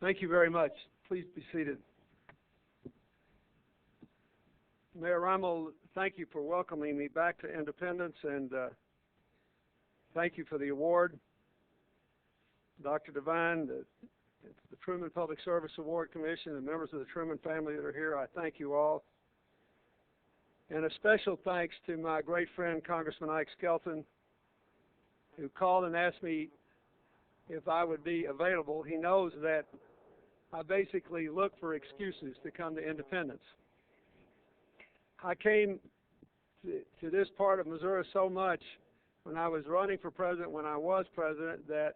Thank you very much. Please be seated. Mayor Rummel, thank you for welcoming me back to Independence, and thank you for the award. Dr. Devine, the Truman Public Service Award Commission, and members of the Truman family that are here, I thank you all. And a special thanks to my great friend, Congressman Ike Skelton, who called and asked me if I would be available. He knows that I basically look for excuses to come to Independence. I came to this part of Missouri so much when I was running for president, when I was president, that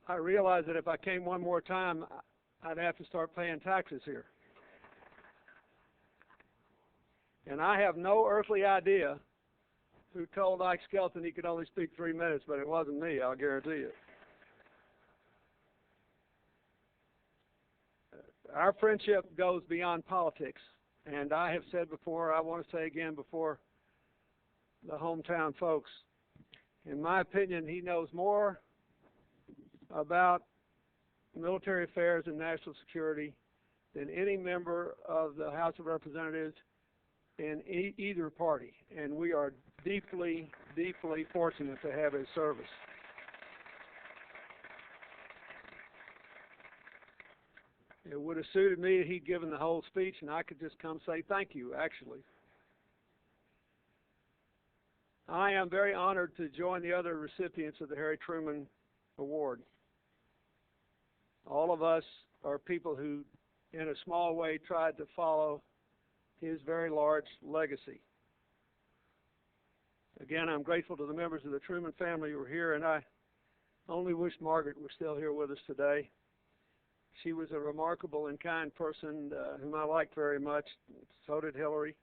I realized that if I came one more time, I'd have to start paying taxes here. And I have no earthly idea who told Ike Skelton he could only speak 3 minutes, but it wasn't me, I'll guarantee you. Our friendship goes beyond politics, and I have said before, I want to say again before the hometown folks, in my opinion, he knows more about military affairs and national security than any member of the House of Representatives in either party, and we are deeply, deeply fortunate to have his service. It would have suited me if he'd given the whole speech and I could just come say thank you, actually. I am very honored to join the other recipients of the Harry Truman Award. All of us are people who, in a small way, tried to follow his very large legacy. Again, I'm grateful to the members of the Truman family who are here, and I only wish Margaret were still here with us today. She was a remarkable and kind person whom I liked very much. So did Hillary.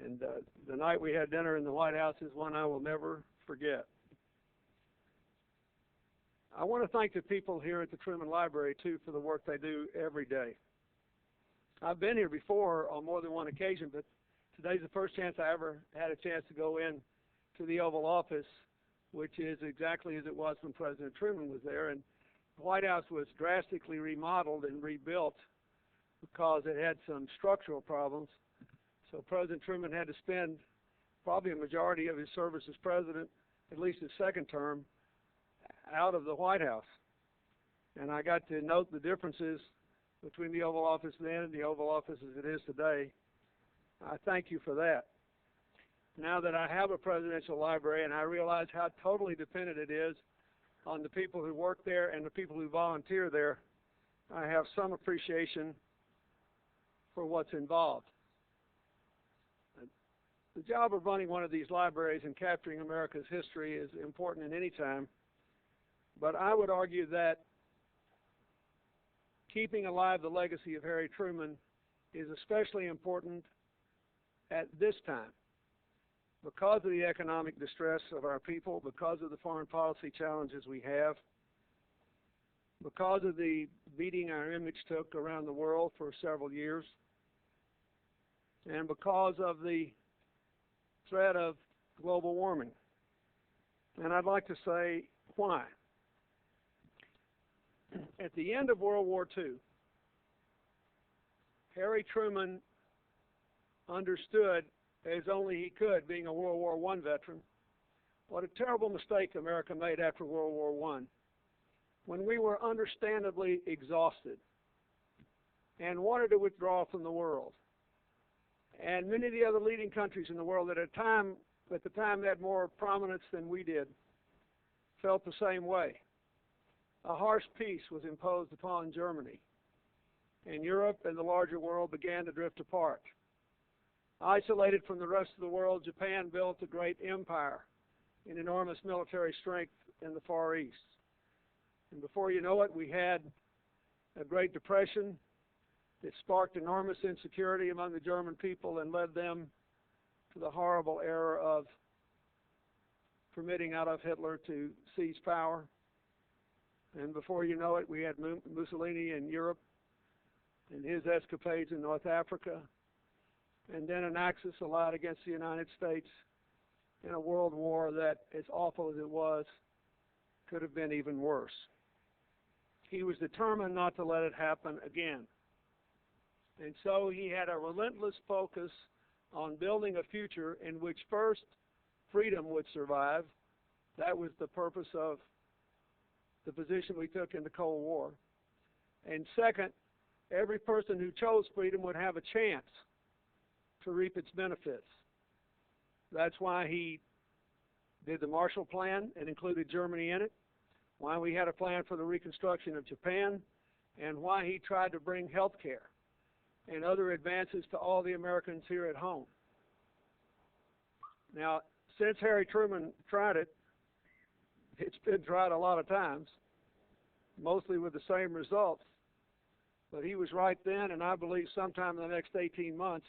And the night we had dinner in the White House is one I will never forget. I want to thank the people here at the Truman Library, too, for the work they do every day. I've been here before on more than one occasion, but today's the first chance I ever had a chance to go in to the Oval Office, which is exactly as it was when President Truman was there. And the White House was drastically remodeled and rebuilt because it had some structural problems. So President Truman had to spend probably a majority of his service as president, at least his second term, out of the White House. And I got to note the differences between the Oval Office then and the Oval Office as it is today. I thank you for that. Now that I have a presidential library and I realize how totally dependent it is on the people who work there and the people who volunteer there, I have some appreciation for what's involved. The job of running one of these libraries and capturing America's history is important at any time, but I would argue that keeping alive the legacy of Harry Truman is especially important at this time because of the economic distress of our people, because of the foreign policy challenges we have, because of the beating our image took around the world for several years, and because of the threat of global warming. And I'd like to say why. At the end of World War II, Harry Truman understood, as only he could, being a World War I veteran, what a terrible mistake America made after World War I, when we were understandably exhausted and wanted to withdraw from the world. And many of the other leading countries in the world at the time had more prominence than we did, felt the same way. A harsh peace was imposed upon Germany, and Europe and the larger world began to drift apart. Isolated from the rest of the world, Japan built a great empire in enormous military strength in the Far East. And before you know it, we had a Great Depression that sparked enormous insecurity among the German people and led them to the horrible error of permitting Adolf Hitler to seize power. And before you know it, we had Mussolini in Europe and his escapades in North Africa, and then an Axis allied against the United States in a world war that, as awful as it was, could have been even worse. he was determined not to let it happen again. And so he had a relentless focus on building a future in which first, freedom would survive. That was the purpose of the position we took in the Cold War. And second, every person who chose freedom would have a chance to reap its benefits. That's why he did the Marshall Plan and included Germany in it, why we had a plan for the reconstruction of Japan, and why he tried to bring health care and other advances to all the Americans here at home. Now, since Harry Truman tried it, it's been tried a lot of times, mostly with the same results. But he was right then, and I believe sometime in the next 18 months,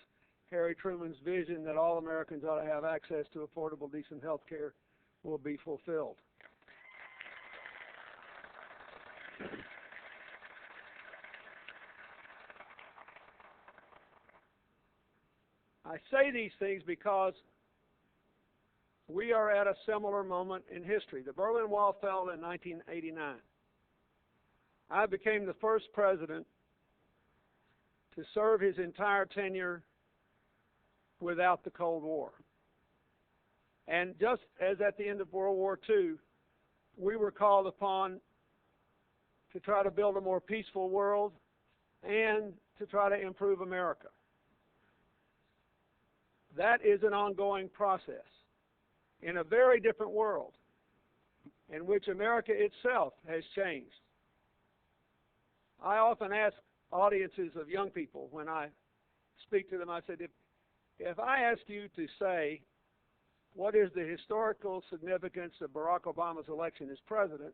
Harry Truman's vision that all Americans ought to have access to affordable, decent health care will be fulfilled. I say these things because we are at a similar moment in history. The Berlin Wall fell in 1989. I became the first president to serve his entire tenure without the Cold War. And just as at the end of World War II, we were called upon to try to build a more peaceful world and to try to improve America. That is an ongoing process in a very different world in which America itself has changed. I often ask audiences of young people when I speak to them, I said, if I ask you to say what is the historical significance of Barack Obama's election as president,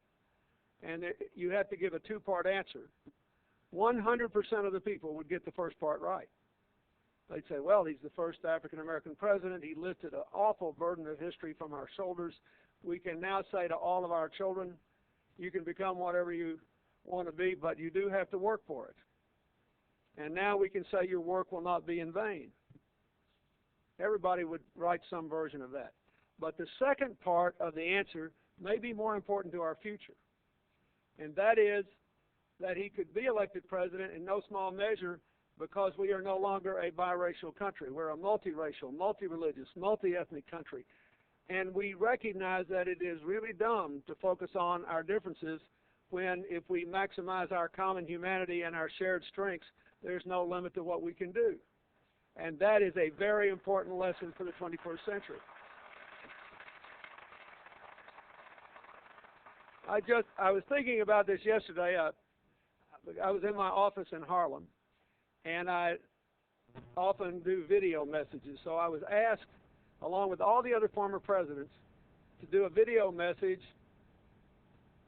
and you have to give a two-part answer, 100% of the people would get the first part right. They'd say, well, he's the first African-American president. He lifted an awful burden of history from our shoulders. We can now say to all of our children, you can become whatever you want to be, but you do have to work for it. And now we can say your work will not be in vain. Everybody would write some version of that. But the second part of the answer may be more important to our future. And that is that he could be elected president in no small measure because we are no longer a biracial country. We're a multiracial, multi-religious, multi-ethnic country. And we recognize that it is really dumb to focus on our differences when, if we maximize our common humanity and our shared strengths, there's no limit to what we can do. And that is a very important lesson for the 21st century. I was thinking about this yesterday. I was in my office in Harlem, and I often do video messages. So I was asked, along with all the other former presidents, to do a video message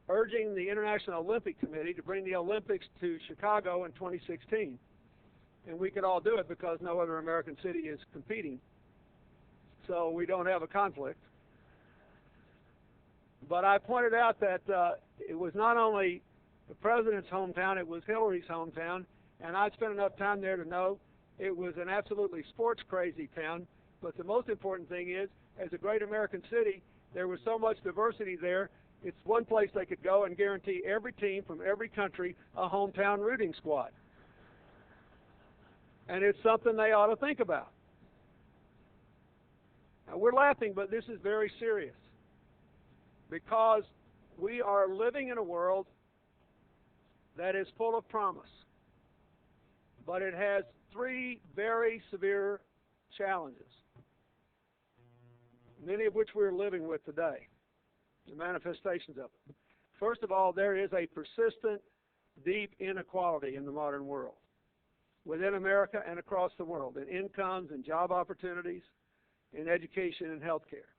urging the International Olympic Committee to bring the Olympics to Chicago in 2016. And we could all do it because no other American city is competing. So we don't have a conflict. But I pointed out that it was not only the president's hometown, it was Hillary's hometown. And I spent enough time there to know it was an absolutely sports-crazy town. But the most important thing is, as a great American city, there was so much diversity there, it's one place they could go and guarantee every team from every country a hometown rooting squad. And it's something they ought to think about. Now, we're laughing, but this is very serious. Because we are living in a world that is full of promise. But it has three very severe challenges, many of which we're living with today, the manifestations of it. First of all, there is a persistent, deep inequality in the modern world, within America and across the world, in incomes and job opportunities, in education and health care.